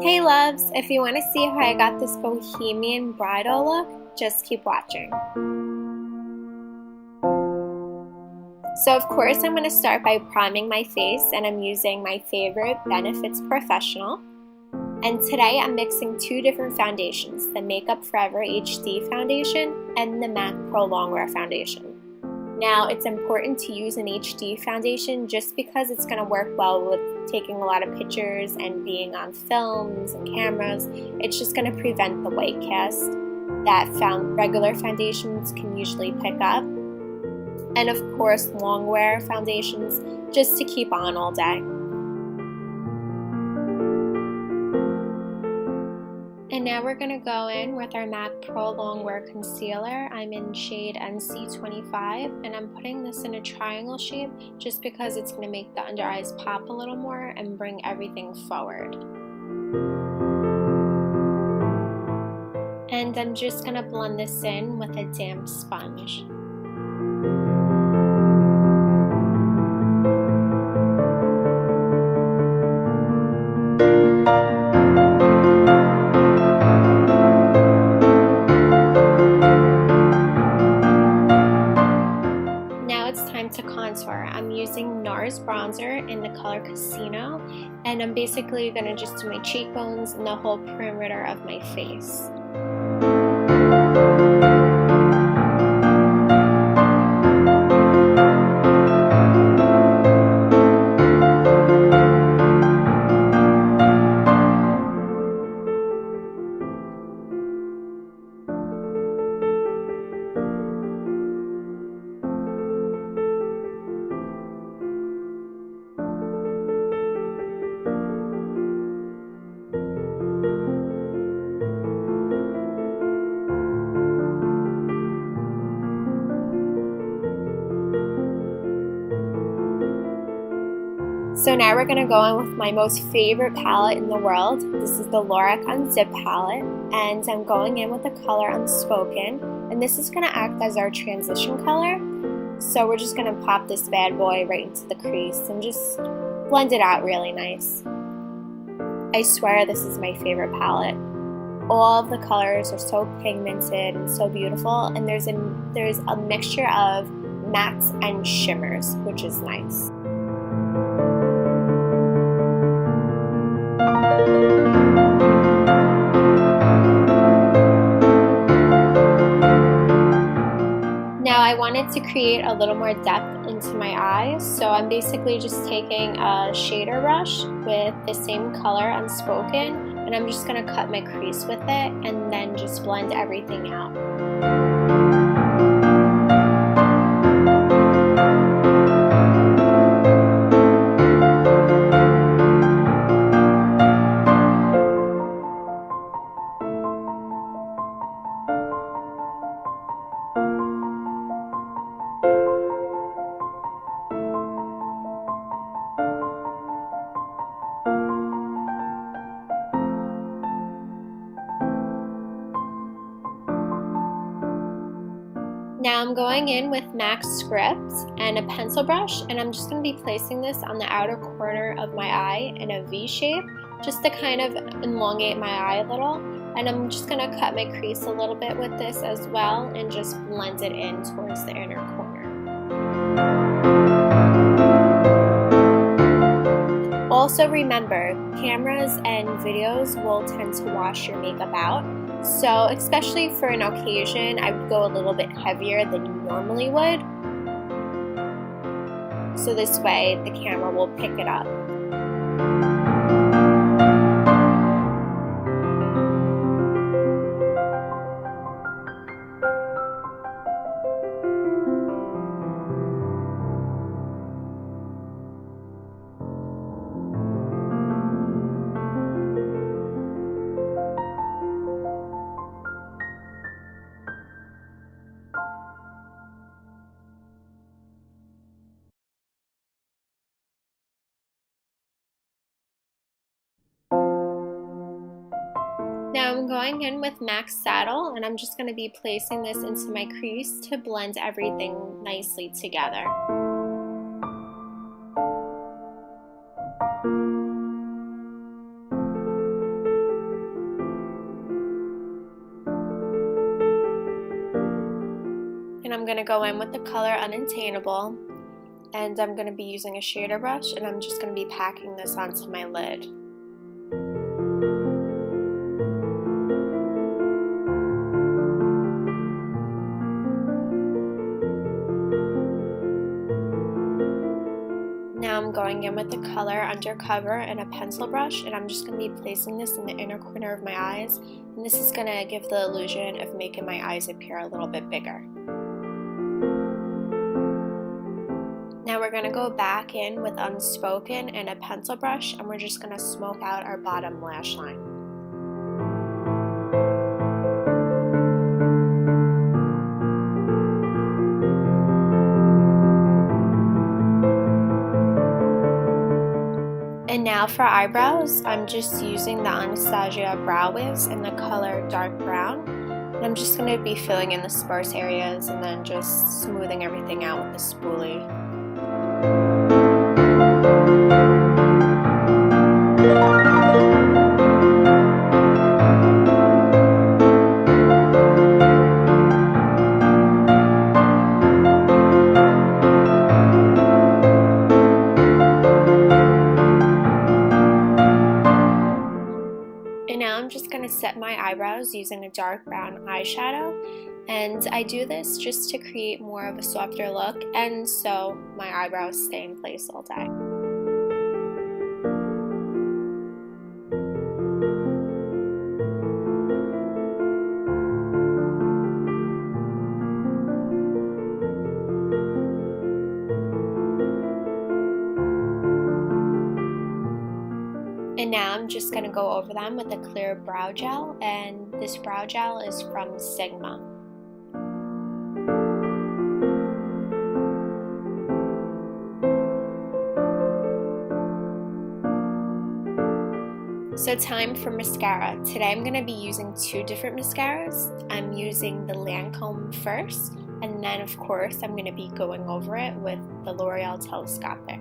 Hey loves, if you want to see how I got this Bohemian bridal look, just keep watching. So of course I'm going to start by priming my face, and I'm using my favorite Benefit's Porefessional. And today I'm mixing two different foundations, the Makeup Forever HD foundation and the MAC Pro Longwear foundation. Now it's important to use an HD foundation just because it's going to work well with taking a lot of pictures and being on films and cameras. It's just going to prevent the white cast that regular foundations can usually pick up. And of course Longwear foundations just to keep on all day. And now we're going to go in with our MAC Pro Longwear Concealer. I'm in shade NC25, and I'm putting this in a triangle shape just because it's going to make the under eyes pop a little more and bring everything forward. And I'm just going to blend this in with a damp sponge. To contour, I'm using Nars bronzer in the color Casino, and I'm basically going to just do my cheekbones and the whole perimeter of my face. So now we're going to go in with my most favorite palette in the world. This is the Lorac Unzipped palette, and I'm going in with the color Unspoken, and this is going to act as our transition color. So we're just going to pop this bad boy right into the crease and just blend it out really nice. I swear this is my favorite palette. All of the colors are so pigmented and so beautiful, and there's a mixture of mattes and shimmers, which is nice. Now I wanted to create a little more depth into my eyes, so I'm basically just taking a shader brush with the same color Unspoken, and I'm just going to cut my crease with it and then just blend everything out. Now I'm going in with MAC Script and a pencil brush, and I'm just going to be placing this on the outer corner of my eye in a V shape just to kind of elongate my eye a little. And I'm just going to cut my crease a little bit with this as well and just blend it in towards the inner corner. Also remember, cameras and videos will tend to wash your makeup out. So especially for an occasion, I would go a little bit heavier than you normally would. So this way the camera will pick it up. Now I'm going in with MAC Saddle, and I'm just going to be placing this into my crease to blend everything nicely together. I'm going to go in with the color Unattainable, and I'm going to be using a shader brush, and I'm just going to be packing this onto my lid. Now I'm going in with the color Undercover and a pencil brush, and I'm just going to be placing this in the inner corner of my eyes, and this is going to give the illusion of making my eyes appear a little bit bigger. Now we're going to go back in with Unspoken and a pencil brush, and we're just going to smoke out our bottom lash line. And now for eyebrows, I'm just using the Anastasia brow whiz in the color dark brown. And I'm just going to be filling in the sparse areas and then just smoothing everything out with the spoolie. And now I'm just going to set my eyebrows using a dark brown eyeshadow, and I do this just to create more of a softer look and so my eyebrows stay in place all day. And now I'm just going to go over them with a clear brow gel, and this brow gel is from Sigma. So time for mascara. Today I'm going to be using two different mascaras. I'm using the Lancome first, and then of course I'm going to be going over it with the L'Oreal Telescopic.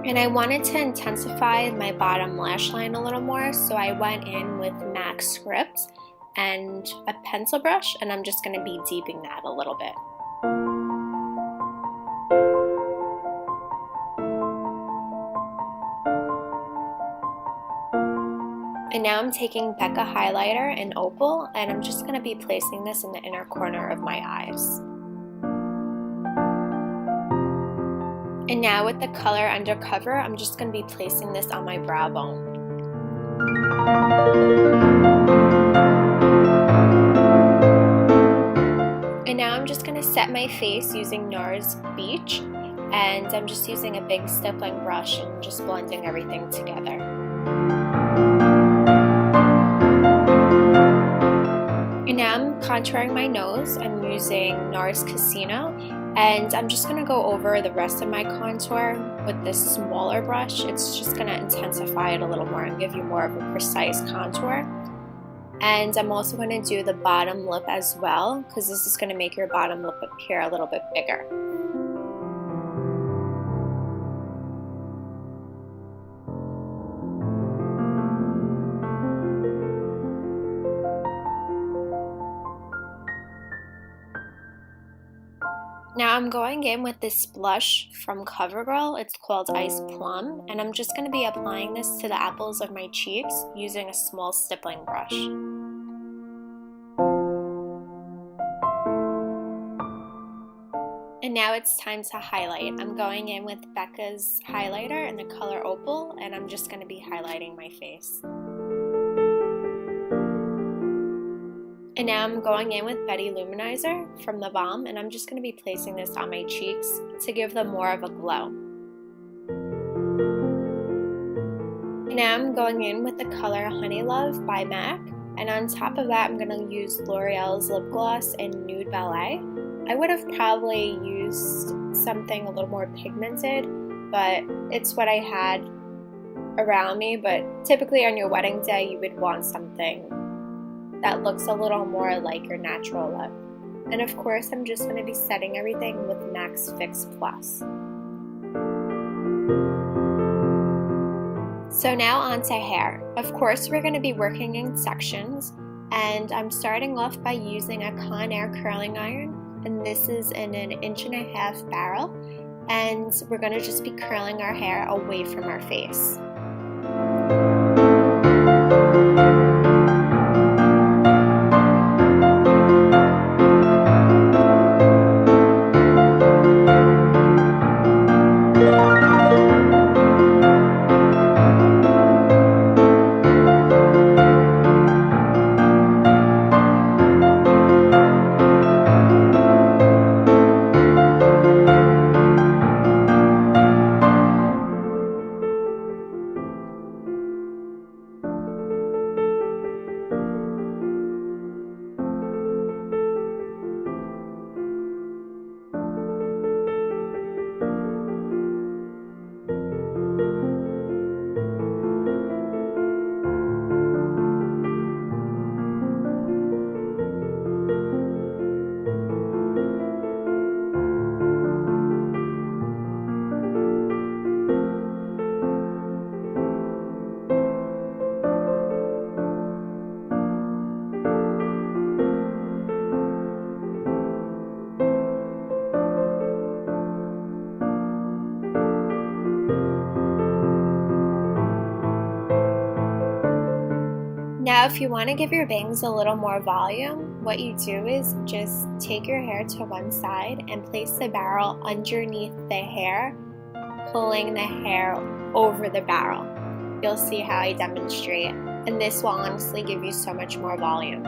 And I wanted to intensify my bottom lash line a little more, so I went in with MAC Script and a pencil brush, and I'm just going to be deepening that a little bit. And now I'm taking Becca highlighter and Opal, and I'm just going to be placing this in the inner corner of my eyes. And now with the color Undercover, I'm just going to be placing this on my brow bone. And now I'm just going to set my face using Nars Beach, and I'm just using a big stippling brush and just blending everything together. And now I'm contouring my nose. I'm using Nars Casino, and I'm just going to go over the rest of my contour with this smaller brush. It's just going to intensify it a little more and give you more of a precise contour. And I'm also going to do the bottom lip as well, because this is going to make your bottom lip appear a little bit bigger. Now I'm going in with this blush from CoverGirl. It's called Ice Plum, and I'm just going to be applying this to the apples of my cheeks using a small stippling brush. And now it's time to highlight. I'm going in with Becca's highlighter in the color Opal, and I'm just going to be highlighting my face. And now I'm going in with Betty Luminizer from the Balm, and I'm just going to be placing this on my cheeks to give them more of a glow. And now I'm going in with the color Honey Love by MAC, and on top of that I'm going to use L'Oreal's lip gloss in Nude Ballet. I would have probably used something a little more pigmented, but it's what I had around me. But typically on your wedding day, you would want something that looks a little more like your natural look. And of course, I'm just going to be setting everything with Max Fix Plus. So now on to hair. Of course, we're going to be working in sections, and I'm starting off by using a Conair curling iron, and this is in an 1.5-inch barrel, and we're going to just be curling our hair away from our face. Now, if you want to give your bangs a little more volume, what you do is just take your hair to one side and place the barrel underneath the hair, pulling the hair over the barrel. You'll see how I demonstrate, and this will honestly give you so much more volume.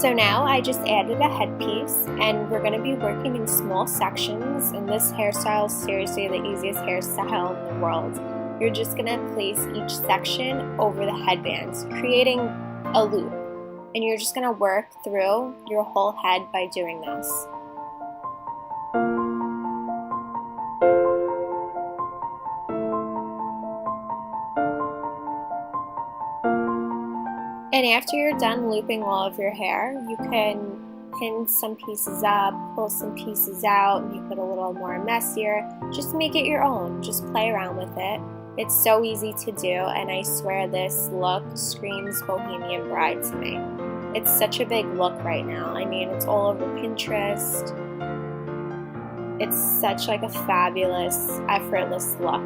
So now I just added a headpiece, and we're going to be working in small sections, and this hairstyle is seriously the easiest hairstyle in the world. You're just going to place each section over the headbands, creating a loop, and you're just going to work through your whole head by doing this. And after you're done looping all of your hair, you can pin some pieces up, pull some pieces out, make it a little more messier. Just make it your own. Just play around with it. It's so easy to do, and I swear this look screams Bohemian bride to me. It's such a big look right now. I mean, it's all over Pinterest. It's such like a fabulous, effortless look.